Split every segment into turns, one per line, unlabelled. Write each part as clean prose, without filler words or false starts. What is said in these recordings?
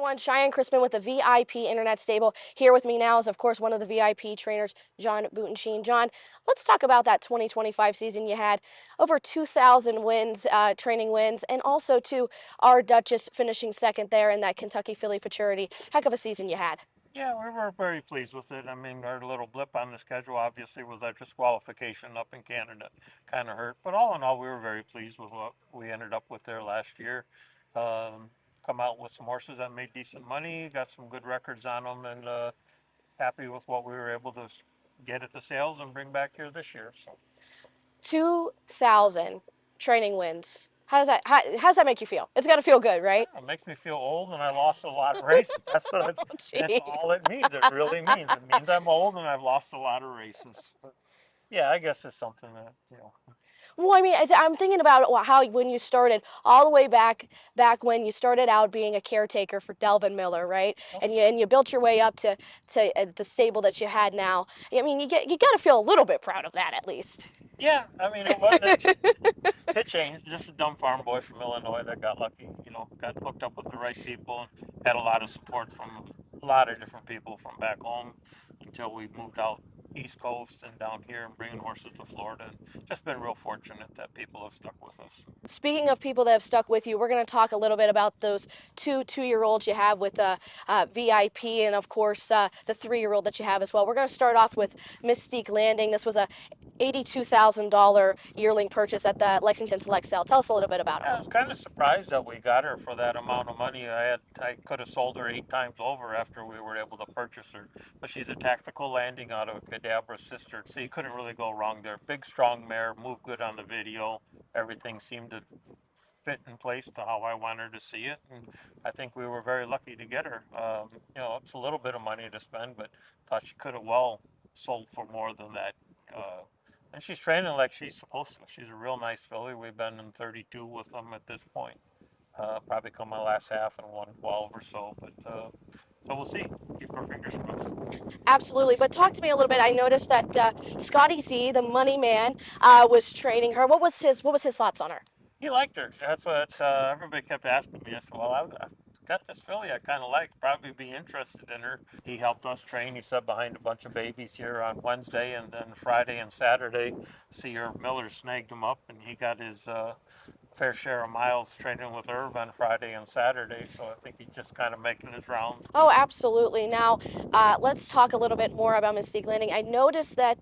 Everyone, Cheyenne Crispin with the VIP Internet Stable. Here with me now is, of course, one of the VIP trainers, John Butenschoen. John, let's talk about that 2025 season you had. Over 2,000 wins, training wins, and also, too, our Duchess finishing second there in that Kentucky Filly Futurity. Heck of a season you had.
Yeah, we were very pleased with it. I mean, our little blip on the schedule obviously was our disqualification up in Canada, kind of hurt. But all in all, we were very pleased with what we ended up with there last year. Um, Come out with some horses that made decent money, got some good records on them, and happy with what we were able to get at the sales and bring back here this year. So
2,000 training wins. How does that make you feel? It's got to feel good, right?
yeah, it makes me feel old, and I lost a lot of races.
Oh,
That's
jeez.
all it means. It really means. It means I'm old and I've lost a lot of races. But yeah, I guess it's something that
Well, I mean, I'm thinking about how when you started, all the way back when you started out being a caretaker for Delvin Miller, right? And you built your way up to the stable that you had now. I mean, you got to feel a little bit proud of that at least.
Yeah, I mean, it wasn't. It changed. Just a dumb farm boy from Illinois that got lucky. Got hooked up with the right people and had a lot of support from a lot of different people from back home until we moved out East Coast and down here and bringing horses to Florida. And just been real fortunate that people have stuck with us.
Speaking of people that have stuck with you, we're going to talk a little bit about those two-year-olds you have with VIP, and of course the 3-year-old that you have as well. We're going to start off with Mystique Landing. This was a $82,000 yearling purchase at the Lexington Select Sale. Tell us a little bit about
Yeah, I
him.
was kind of surprised that we got her for that amount of money. I could have sold her 8 times over after we were able to purchase her, but she's a tactical landing out of a Cadabra sister, so you couldn't really go wrong there. Big, strong mare, moved good on the video. Everything seemed to fit in place to how I wanted to see it, and I think we were very lucky to get her. It's a little bit of money to spend, but thought she could have well sold for more than that. Uh, and she's training like she's supposed to. She's a real nice filly. We've been in 32 with them at this point. Probably come my last half in 112 or so, but so we'll see. Keep our fingers crossed.
Absolutely, but talk to me a little bit. I noticed that Scotty Z, the money man, was training her. What was his thoughts on her?
He liked her. That's what everybody kept asking me. I said, well, I got this filly I kind of like. Probably be interested in her. He helped us train. He sat behind a bunch of babies here on Wednesday, and then Friday and Saturday, Sear Miller snagged him up, and he got his fair share of miles training with Irv on Friday and Saturday. So I think he's just kind of making his rounds.
Oh, absolutely. Now, let's talk a little bit more about Mystique Landing. I noticed that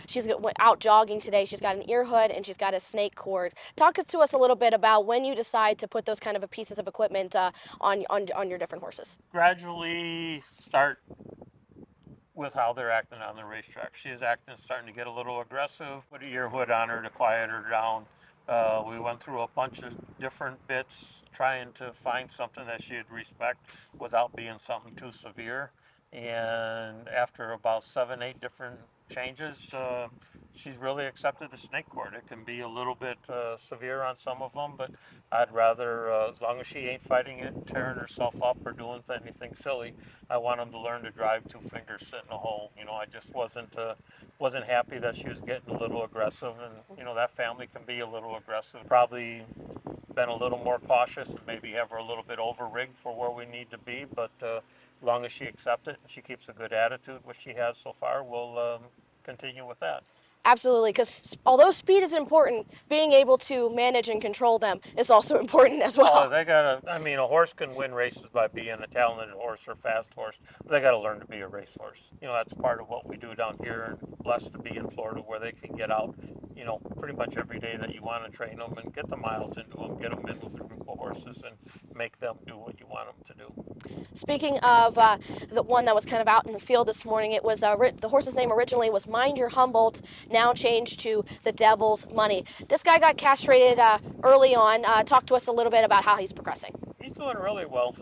she's out jogging today. She's got an ear hood and she's got a snake cord. Talk to us a little bit about when you decide to put those kind of pieces of equipment on your different horses.
Gradually start with how they're acting on the racetrack. She is acting, starting to get a little aggressive. Put a ear hood on her to quiet her down. We went through a bunch of different bits trying to find something that she'd respect without being something too severe. And after about 7, 8 different changes, she's really accepted the snake cord. It can be a little bit severe on some of them, but I'd rather, as long as she ain't fighting it, tearing herself up, or doing anything silly, I want them to learn to drive 2 fingers, sit in a hole. I just wasn't happy that she was getting a little aggressive, and that family can be a little aggressive. Probably been a little more cautious and maybe have her a little bit over rigged for where we need to be. But as long as she accepts it and she keeps a good attitude, which she has so far, we'll continue with that.
Absolutely, because although speed is important, being able to manage and control them is also important as
Oh,
well.
they gotta. I mean, a horse can win races by being a talented horse or fast horse. But they gotta learn to be a racehorse. That's part of what we do down here. And blessed to be in Florida, where they can get out, pretty much every day that you want to train them and get the miles into them, get them in with a group of horses, and make them do what you want them to do.
Speaking of the one that was kind of out in the field this morning, it was the horse's name originally was Mind Your Humboldt, now changed to the Devil's Money. This guy got castrated early on. Talk to us a little bit about how he's progressing.
He's doing really well.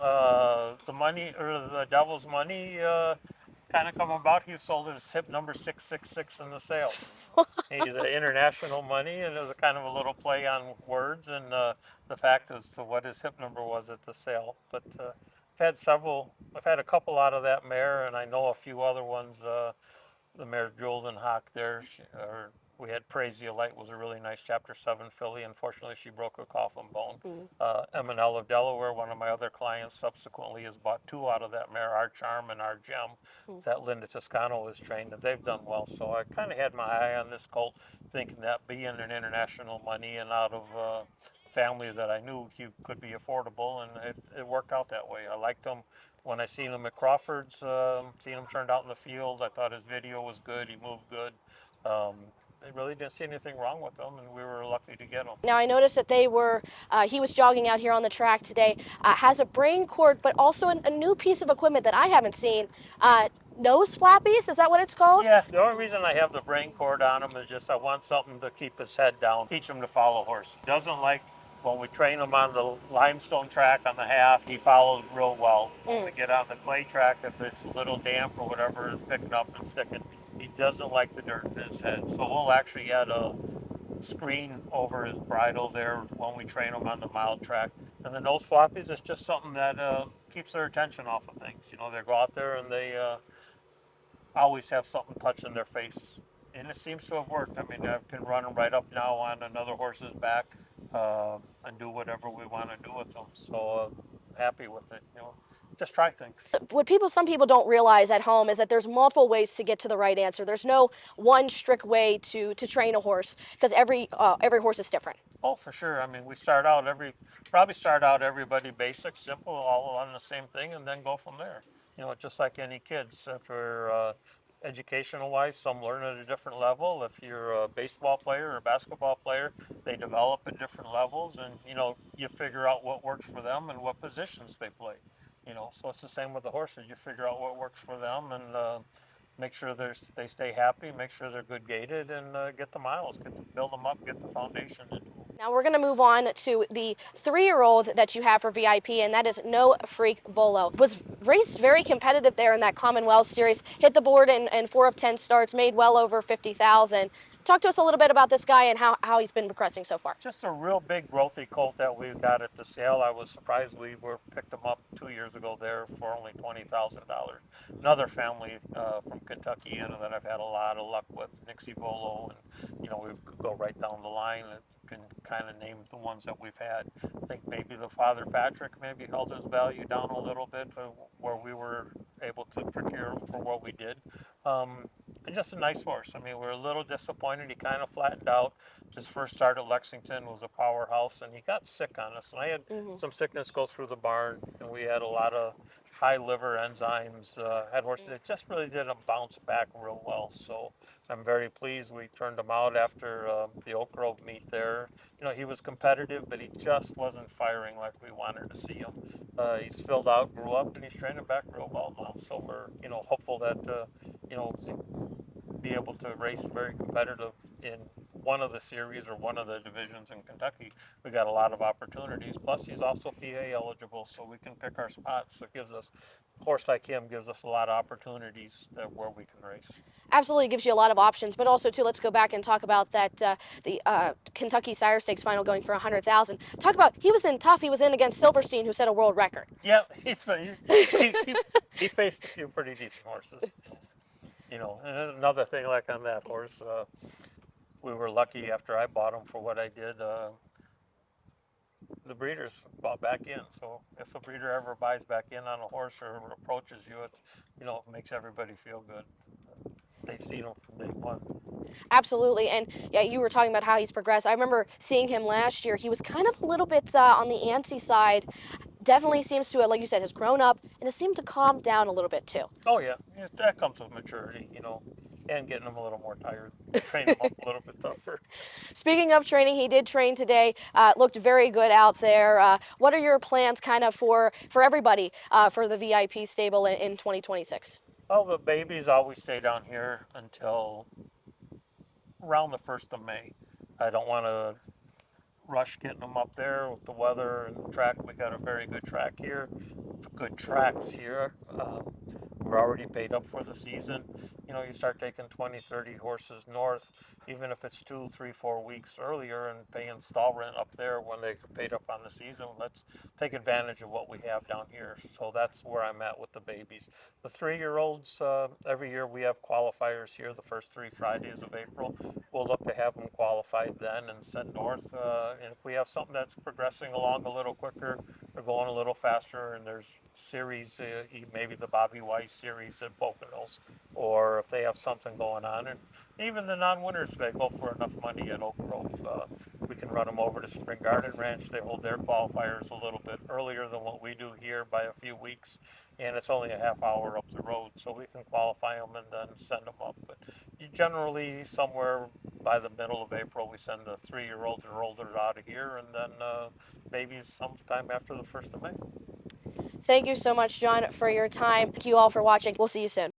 The money, or the Devil's Money, kind of come about. He sold his hip number 666 in the sale. He's an international money, and it was a kind of a little play on words and the fact as to what his hip number was at the sale. But I've had a couple out of that mare, and I know a few other ones. The mare Jules and Hawk there, or We had Praisia Light, was a really nice Chapter 7 filly. Unfortunately, she broke a coffin bone.
Mm.
M&L of Delaware, one of my other clients, subsequently has bought two out of that mare, Our Charm and Our Gem,
Mm.
that Linda Toscano has trained, and they've done well. So I kind of had my eye on this colt, thinking that being an international money and out of family that I knew he could be affordable, and it worked out that way. I liked him when I seen him at Crawford's, seen him turned out in the field. I thought his video was good. He moved good. Um, they really didn't see anything wrong with him, and we were lucky to get him.
Now I noticed that he was jogging out here on the track today. Has a brain cord, but also a new piece of equipment that I haven't seen. Nose flappies, is that what it's called?
Yeah, the only reason I have the brain cord on him is just I want something to keep his head down, teach him to follow horse. He doesn't like when we train him on the limestone track on the half, he follows real well. When we get on the clay track, if it's a little damp or whatever, it's picking up and sticking. He doesn't like the dirt in his head. So we'll actually add a screen over his bridle there when we train him on the mild track. And the nose floppies is just something that keeps their attention off of things. You know, they go out there and they always have something touching their face, and it seems to have worked. I mean, I can run them right up now on another horse's back and do whatever we want to do with them. So happy with it. You know, just try things.
What some people don't realize at home is that there's multiple ways to get to the right answer. There's no one strict way to train a horse because every horse is different.
Oh, for sure. I mean, we start out everybody basic, simple, all on the same thing, and then go from there. You know, just like any kids. If you're educational wise, some learn at a different level. If you're a baseball player or a basketball player, they develop at different levels, and you know, you figure out what works for them and what positions they play. You know, so it's the same with the horses. You figure out what works for them and make sure they stay happy, make sure they're good gated, and get the miles, build them up, get the foundation into them.
Now we're going to move on to the 3-year-old that you have for VIP, and that is No Freak Volo. Was raced very competitive there in that Commonwealth Series. Hit the board in 4 of 10 starts, made well over 50,000. Talk to us a little bit about this guy and how he's been progressing so far.
Just a real big growthy colt that we got at the sale. I was surprised we picked him up 2 years ago there for only $20,000. Another family from Kentucky that I've had a lot of luck with, Nixie Volo, and you know, we go right down the line and can kind of name the ones that we've had. I think maybe the father Patrick maybe held his value down a little bit to where we were able to procure for what we did. And just a nice horse. I mean, we're a little disappointed. He kind of flattened out. His first start at Lexington was a powerhouse, and he got sick on us. And I had some sickness go through the barn, and we had a lot of high liver enzymes. Had horses that just really didn't bounce back real well. So I'm very pleased we turned him out after the Oak Grove meet there. You know, he was competitive, but he just wasn't firing like we wanted to see him. He's filled out, grew up, and he's training back real well now. So we're, you know, hopeful that, you know, be able to race very competitive in one of the series or one of the divisions in Kentucky. We got a lot of opportunities. Plus, he's also PA eligible, so we can pick our spots. So it gives us, a horse like him gives us a lot of opportunities where we can race.
Absolutely gives you a lot of options, but also too, let's go back and talk about that the Kentucky Sire Stakes final going for 100,000. Talk about he was in tough. He was in against Silverstein, who set a world record.
Yeah, he faced a few pretty decent horses. You know, and another thing like on that horse, we were lucky after I bought him for what I did. The breeders bought back in. So if a breeder ever buys back in on a horse or approaches you, it, you know, makes everybody feel good. They've seen him from day one.
Absolutely, and yeah, you were talking about how he's progressed. I remember seeing him last year. He was kind of a little bit on the antsy side. Definitely seems to, like you said, has grown up and has seemed to calm down a little bit too.
Oh yeah, that comes with maturity, you know, and getting them a little more tired, train them up a little bit tougher.
Speaking of training, he did train today. Looked very good out there. What are your plans, kind of for everybody for the VIP stable in 2026?
Well, the babies always stay down here until around the 1st of May. I don't want to rush getting them up there with the weather and the track. We got a very good track here, good tracks here. We're already paid up for the season. you start taking 20, 30 horses north, even if it's 2, 3, 4 weeks earlier, and paying stall rent up there when they paid up on the season. Let's take advantage of what we have down here. So that's where I'm at with the babies. The 3 year olds, every year we have qualifiers here the first 3 Fridays of April. We'll look to have them qualified then and send north. And if we have something that's progressing along a little quicker, they're going a little faster, and there's series, maybe the Bobby Weiss series at Poconos, or if they have something going on, and even the non-winners, they go for enough money at Oak Grove. We can run them over to Spring Garden Ranch. They hold their qualifiers a little bit earlier than what we do here by a few weeks, and it's only a half hour up the road, so we can qualify them and then send them up. But generally, somewhere by the middle of April, we send the 3 year olds or older out of here, and then maybe sometime after the 1st of May.
Thank you so much, John, for your time. Thank you all for watching. We'll see you soon.